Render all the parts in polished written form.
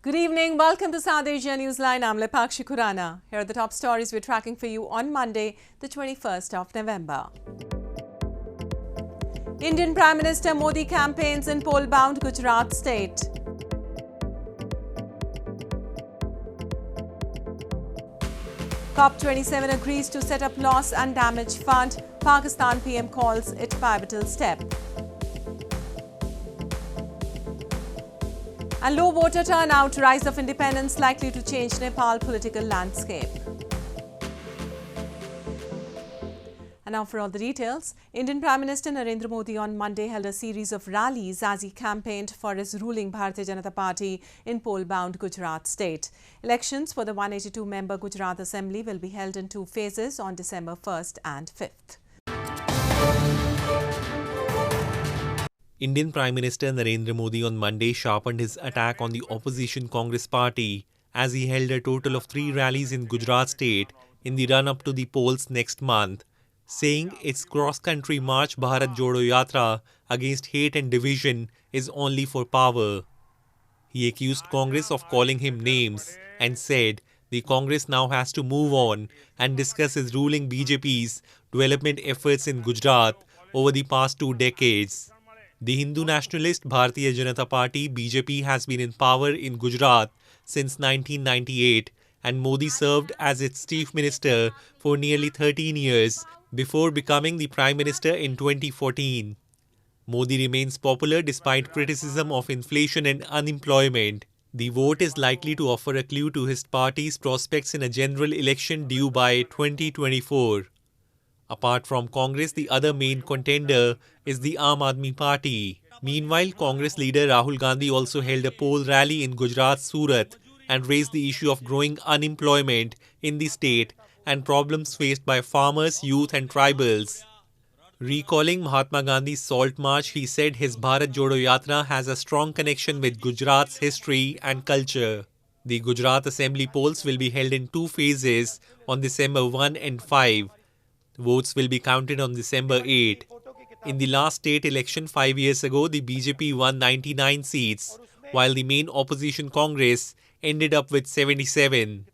Good evening. Welcome to South Asia Newsline. I'm Lepakshi Khurana. Here are the top stories we're tracking for you on Monday, the 21st of November. Indian Prime Minister Modi campaigns in poll-bound Gujarat state. COP27 agrees to set up loss and damage fund. Pakistan PM calls it pivotal step. And low voter turnout, rise of independence likely to change Nepal political landscape. And now for all the details. Indian Prime Minister Narendra Modi on Monday held a series of rallies as he campaigned for his ruling Bharatiya Janata Party in poll-bound Gujarat state. Elections for the 182-member Gujarat Assembly will be held in two phases on December 1st and 5th. Indian Prime Minister Narendra Modi on Monday sharpened his attack on the opposition Congress party as he held a total of 3 rallies in Gujarat state in the run-up to the polls next month, saying its cross-country march Bharat Jodo Yatra against hate and division is only for power. He accused Congress of calling him names and said the Congress now has to move on and discuss his ruling BJP's development efforts in Gujarat over the past 2 decades. The Hindu nationalist Bharatiya Janata Party BJP has been in power in Gujarat since 1998 and Modi served as its chief minister for nearly 13 years before becoming the prime minister in 2014. Modi remains popular despite criticism of inflation and unemployment. The vote is likely to offer a clue to his party's prospects in a general election due by 2024. Apart from Congress, the other main contender is the Aam Aadmi Party. Meanwhile, Congress leader Rahul Gandhi also held a poll rally in Gujarat's Surat and raised the issue of growing unemployment in the state and problems faced by farmers, youth and tribals. Recalling Mahatma Gandhi's Salt March, he said his Bharat Jodo Yatra has a strong connection with Gujarat's history and culture. The Gujarat Assembly polls will be held in 2 phases on December 1 and 5. Votes will be counted on December 8. In the last state election 5 years ago, the BJP won 99 seats, while the main opposition Congress ended up with 77.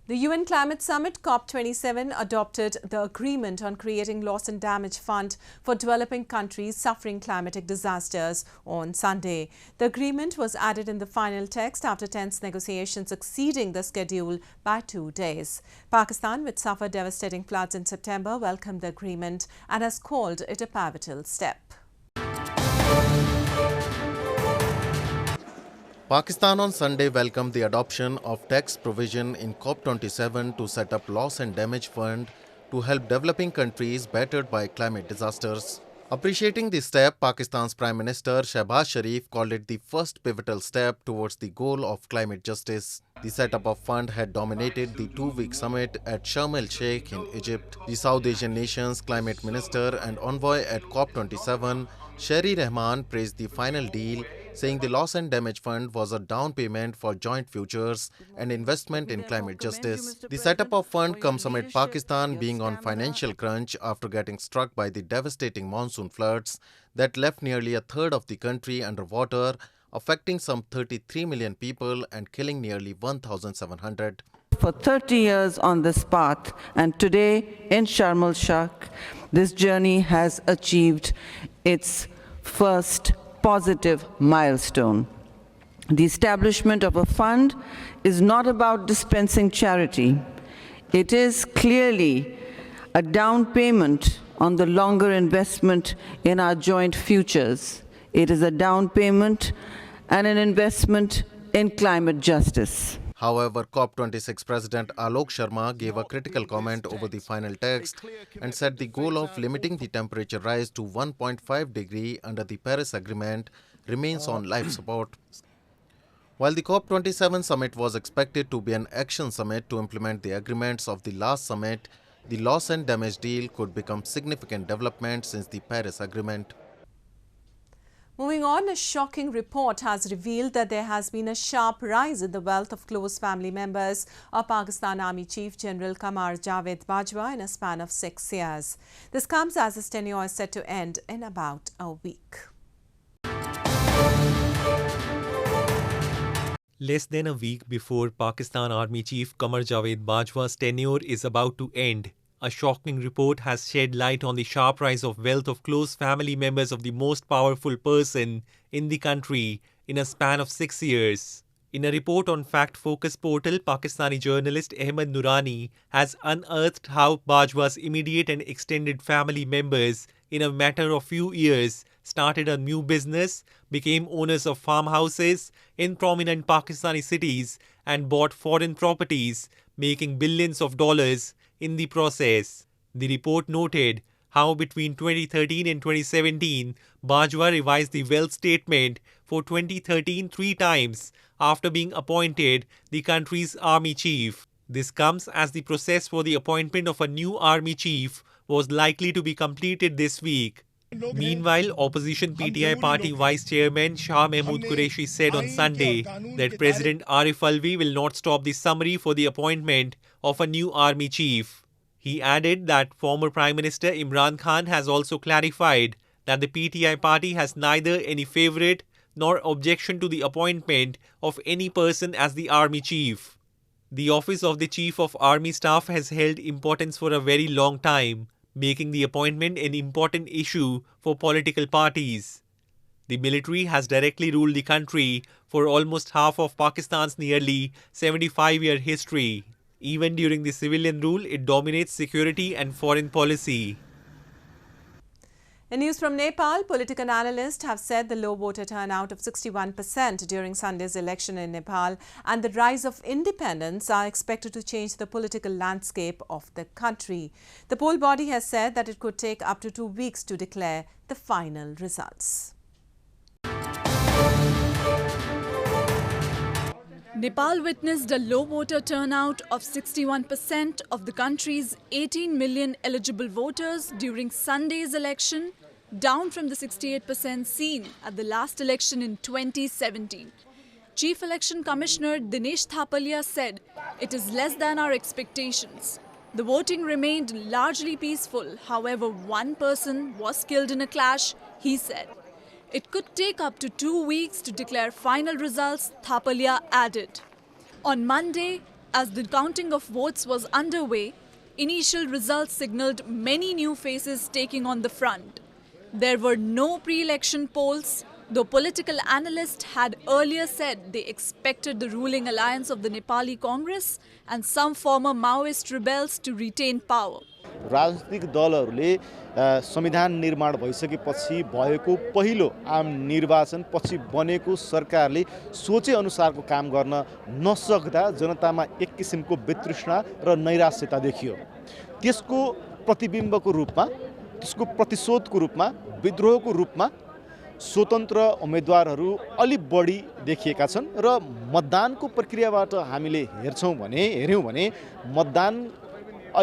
The UN Climate Summit COP27 adopted the agreement on creating loss and damage fund for developing countries suffering climatic disasters on Sunday. The agreement was added in the final text after tense negotiations exceeding the schedule by 2 days. Pakistan, which suffered devastating floods in September, welcomed the agreement and has called it a pivotal step. Pakistan on Sunday welcomed the adoption of tax provision in COP27 to set up loss and damage fund to help developing countries battered by climate disasters. Appreciating the step, Pakistan's Prime Minister Shehbaz Sharif called it the first pivotal step towards the goal of climate justice. The setup of fund had dominated the 2-week summit at Sharm el-Sheikh in Egypt. The South Asian nation's climate minister and envoy at COP27, Sherry Rahman, praised the final deal, saying the loss and damage fund was a down payment for joint futures and investment in climate justice. The setup of fund comes amid Pakistan being on financial crunch after getting struck by the devastating monsoon floods that left nearly a third of the country underwater, affecting some 33 million people and killing nearly 1,700. For 30 years on this path, and today in Sharm el-Sheikh, this journey has achieved its first positive milestone. The establishment of a fund is not about dispensing charity. It is clearly a down payment on the longer investment in our joint futures. It is a down payment and an investment in climate justice. However, COP26 President Alok Sharma gave a critical comment over the final text and said the goal of limiting the temperature rise to 1.5 degrees under the Paris Agreement remains on life support. While the COP27 summit was expected to be an action summit to implement the agreements of the last summit, the loss and damage deal could become significant development since the Paris Agreement. Moving on, a shocking report has revealed that there has been a sharp rise in the wealth of close family members of Pakistan Army Chief General Qamar Javed Bajwa in a span of 6 years. This comes as his tenure is set to end in about a week. Less than a week before Pakistan Army Chief Qamar Javed Bajwa's tenure is about to end, a shocking report has shed light on the sharp rise of wealth of close family members of the most powerful person in the country in a span of 6 years. In a report on Fact Focus portal, Pakistani journalist Ahmed Noorani has unearthed how Bajwa's immediate and extended family members, in a matter of few years, started a new business, became owners of farmhouses in prominent Pakistani cities, and bought foreign properties, making billions of dollars in the process. The report noted how between 2013 and 2017, Bajwa revised the wealth statement for 2013 three times after being appointed the country's army chief. This comes as the process for the appointment of a new army chief was likely to be completed this week. Meanwhile, opposition PTI party vice chairman Shah Mahmood Qureshi said on Sunday that President Arif Alvi will not stop the summary for the appointment of a new army chief. He added that former Prime Minister Imran Khan has also clarified that the PTI party has neither any favourite nor objection to the appointment of any person as the army chief. The office of the Chief of Army Staff has held importance for a very long time, making the appointment an important issue for political parties. The military has directly ruled the country for almost half of Pakistan's nearly 75-year history. Even during the civilian rule, it dominates security and foreign policy. In news from Nepal, political analysts have said the low voter turnout of 61% during Sunday's election in Nepal and the rise of independents are expected to change the political landscape of the country. The poll body has said that it could take up to 2 weeks to declare the final results. Nepal witnessed a low voter turnout of 61% of the country's 18 million eligible voters during Sunday's election, down from the 68% seen at the last election in 2017. Chief Election Commissioner Dinesh Thapalia said, "It is less than our expectations." The voting remained largely peaceful. However, one person was killed in a clash, he said. It could take up to 2 weeks to declare final results, Thapalia added. On Monday, as the counting of votes was underway, initial results signaled many new faces taking on the front. There were no pre-election polls, though political analysts had earlier said they expected the ruling alliance of the Nepali Congress and some former Maoist rebels to retain power. राजनीतिक दलहरूले संविधान निर्माण भइसकेपछि भएको पहिलो आम निर्वाचन पछि बनेको सरकारले सोचे अनुसारको काम गर्न नसक्दा जनतामा एक किसिमको वितृष्णा र नैराश्यता देखियो। त्यसको प्रतिबिम्बको रूपमा, त्यसको प्रतिशोधको रूपमा, विद्रोहको रूपमा स्वतन्त्र उम्मेदवारहरू अलि बढी देखिएका छन् र मतदानको प्रक्रियाबाट हामीले हेर्यौं भने मतदान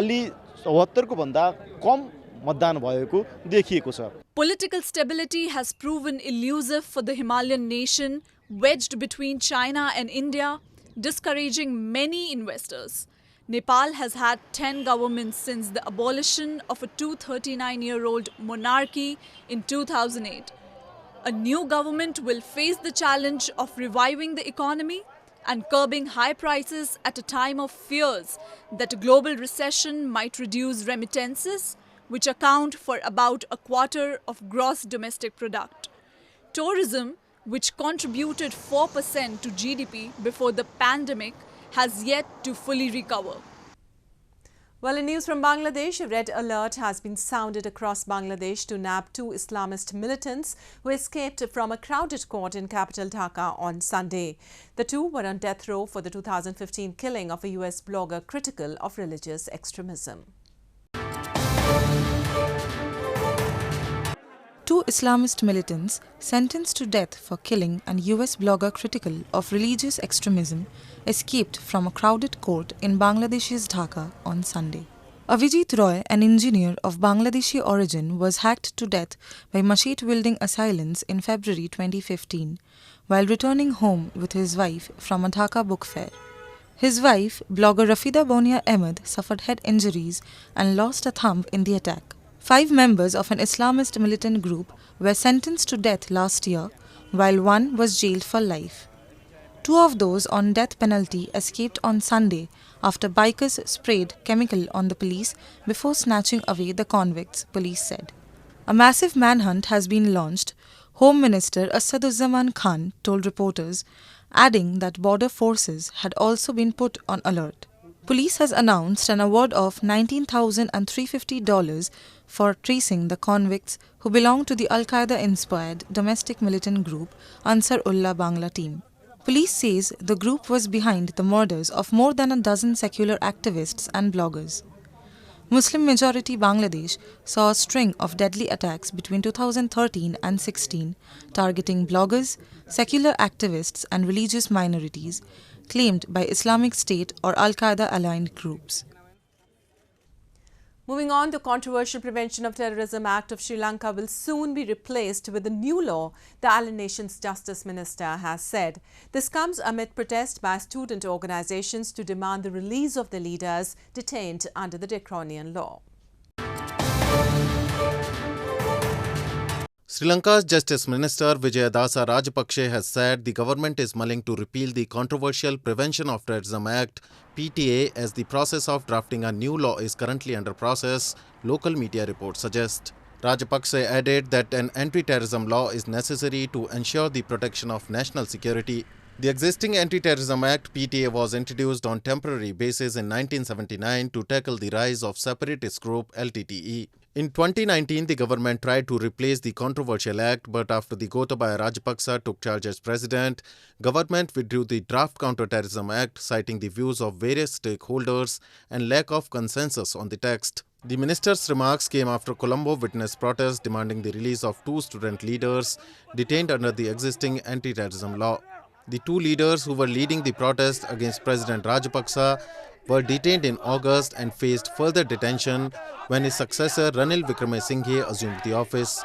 अलि 72 को भन्दा कम मतदान भएको देखिएको छ। Political stability has proven elusive for the Himalayan nation, wedged between China and India, discouraging many investors. Nepal has had 10 governments since the abolition of a 239-year-old monarchy in 2008. A new government will face the challenge of reviving the economy and curbing high prices at a time of fears that a global recession might reduce remittances, which account for about a quarter of gross domestic product. Tourism, which contributed 4% to GDP before the pandemic, has yet to fully recover. Well, in news from Bangladesh, a red alert has been sounded across Bangladesh to nab 2 Islamist militants who escaped from a crowded court in capital Dhaka on Sunday. The two were on death row for the 2015 killing of a US blogger critical of religious extremism. 2 Islamist militants sentenced to death for killing an US blogger critical of religious extremism escaped from a crowded court in Bangladesh's Dhaka on Sunday. Avijit Roy, an engineer of Bangladeshi origin, was hacked to death by machete-wielding assailants in February 2015 while returning home with his wife from a Dhaka book fair. His wife, blogger Rafida Bonia Ahmed, suffered head injuries and lost a thumb in the attack. 5 members of an Islamist militant group were sentenced to death last year, while one was jailed for life. Two of those on death penalty escaped on Sunday after bikers sprayed chemical on the police before snatching away the convicts, police said. A massive manhunt has been launched, Home Minister Asaduzzaman Khan told reporters, adding that border forces had also been put on alert. Police has announced an award of $19,350 for tracing the convicts who belong to the Al-Qaeda-inspired domestic militant group Ansar Ullah Bangla team. Police says the group was behind the murders of more than a dozen secular activists and bloggers. Muslim-majority Bangladesh saw a string of deadly attacks between 2013 and 16 targeting bloggers, secular activists and religious minorities claimed by Islamic State or Al-Qaeda-aligned groups. Moving on, the controversial Prevention of Terrorism Act of Sri Lanka will soon be replaced with a new law, the island nation's Justice Minister has said. This comes amid protest by student organizations to demand the release of the leaders detained under the draconian law. Sri Lanka's Justice Minister Vijayadasa Rajapakse has said the government is mulling to repeal the controversial Prevention of Terrorism Act (PTA) as the process of drafting a new law is currently under process, local media reports suggest. Rajapakse added that an anti-terrorism law is necessary to ensure the protection of national security. The existing Anti-Terrorism Act (PTA) was introduced on temporary basis in 1979 to tackle the rise of separatist group LTTE. In 2019, the government tried to replace the controversial act, but after the Gotabaya Rajapaksa took charge as president, government withdrew the draft Counter-Terrorism Act, citing the views of various stakeholders and lack of consensus on the text. The minister's remarks came after Colombo witnessed protests demanding the release of two student leaders detained under the existing anti-terrorism law. The two leaders who were leading the protest against President Rajapaksa were detained in August and faced further detention when his successor Ranil Wickremesinghe assumed the office.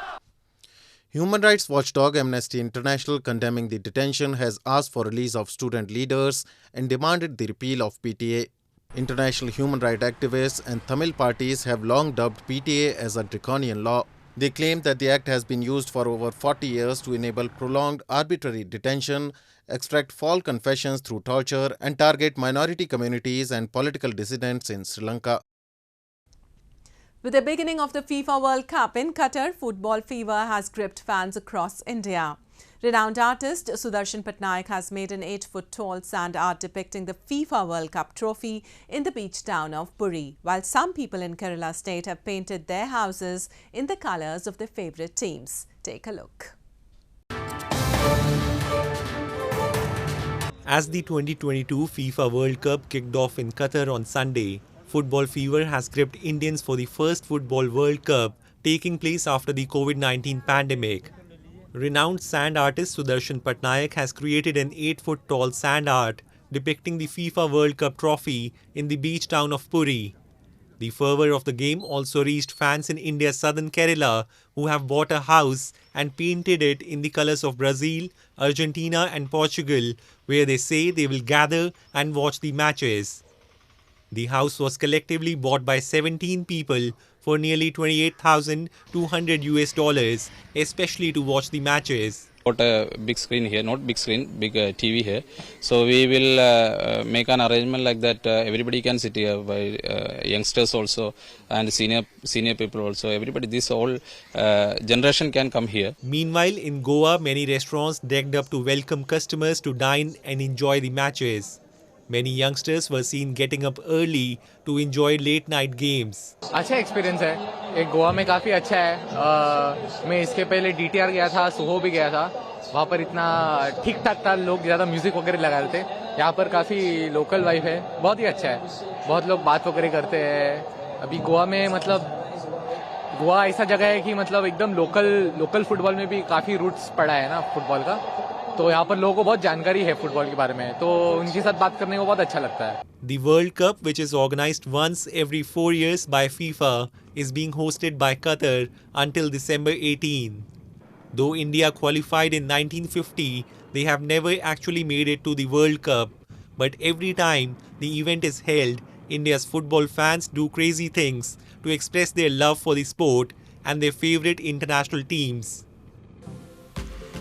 Human rights watchdog Amnesty International, condemning the detention, has asked for release of student leaders and demanded the repeal of PTA. International human rights activists and Tamil parties have long dubbed PTA as a draconian law. They claim that the act has been used for over 40 years to enable prolonged arbitrary detention, extract false confessions through torture, and target minority communities and political dissidents in Sri Lanka. With the beginning of the FIFA World Cup in Qatar, football fever has gripped fans across India. Renowned artist Sudarshan Patnaik has made an 8-foot-tall sand art depicting the FIFA World Cup trophy in the beach town of Puri, while some people in Kerala state have painted their houses in the colours of their favourite teams. Take a look. As the 2022 FIFA World Cup kicked off in Qatar on Sunday, football fever has gripped Indians for the first Football World Cup taking place after the COVID-19 pandemic. Renowned sand artist Sudarshan Patnaik has created an 8-foot-tall sand art depicting the FIFA World Cup trophy in the beach town of Puri. The fervour of the game also reached fans in India's southern Kerala, who have bought a house and painted it in the colours of Brazil, Argentina and Portugal, where they say they will gather and watch the matches. The house was collectively bought by 17 people for nearly $28,200, especially to watch the matches. Got a big screen here, not big screen, big TV here. So we will make an arrangement like that. Everybody can sit here, by youngsters also and senior people also. Everybody, this whole generation can come here. Meanwhile, in Goa, many restaurants decked up to welcome customers to dine and enjoy the matches. Many youngsters were seen getting up early to enjoy late-night games. अच्छा experience है, एक गोवा में काफ़ी अच्छा है। मैं इसके पहले DTR गया था, सोहो भी गया था। वहाँ पर इतना ठीक-ठाक था, लोग ज़्यादा म्यूजिक वगैरह लगा रहे थे। यहाँ पर काफ़ी लोकल वाइफ है, बहुत ही अच्छा है। बहुत लोग बात वगैरह करते हैं। अभी गोवा में मतलब गोवा ऐसा जगह है कि मतलब एकदम लोकल फुटबॉल में भी काफ़ी रूट्स पड़ा है ना फुटबॉल का। तो यहाँ पर लोगों को बहुत जानकारी है फुटबॉल के बारे में, तो उनके साथ बात करने को बहुत अच्छा लगता है. The World Cup, which is organized once every 4 years by FIFA, is being hosted by Qatar until December 18. Though India qualified in 1950, they have never actually made it to the World Cup. But every time the event is held, India's football fans do crazy things to express their love for the sport and their favorite international teams.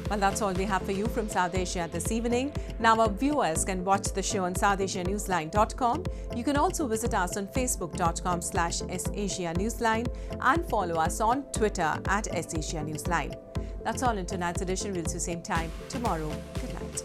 Well, that's all we have for you from South Asia this evening. Now, our viewers can watch the show on SouthAsiaNewsline.com. You can also visit us on Facebook.com/SAsiaNewsline and follow us on Twitter @SAsiaNewsline. That's all in tonight's edition. We'll see you same time tomorrow. Good night.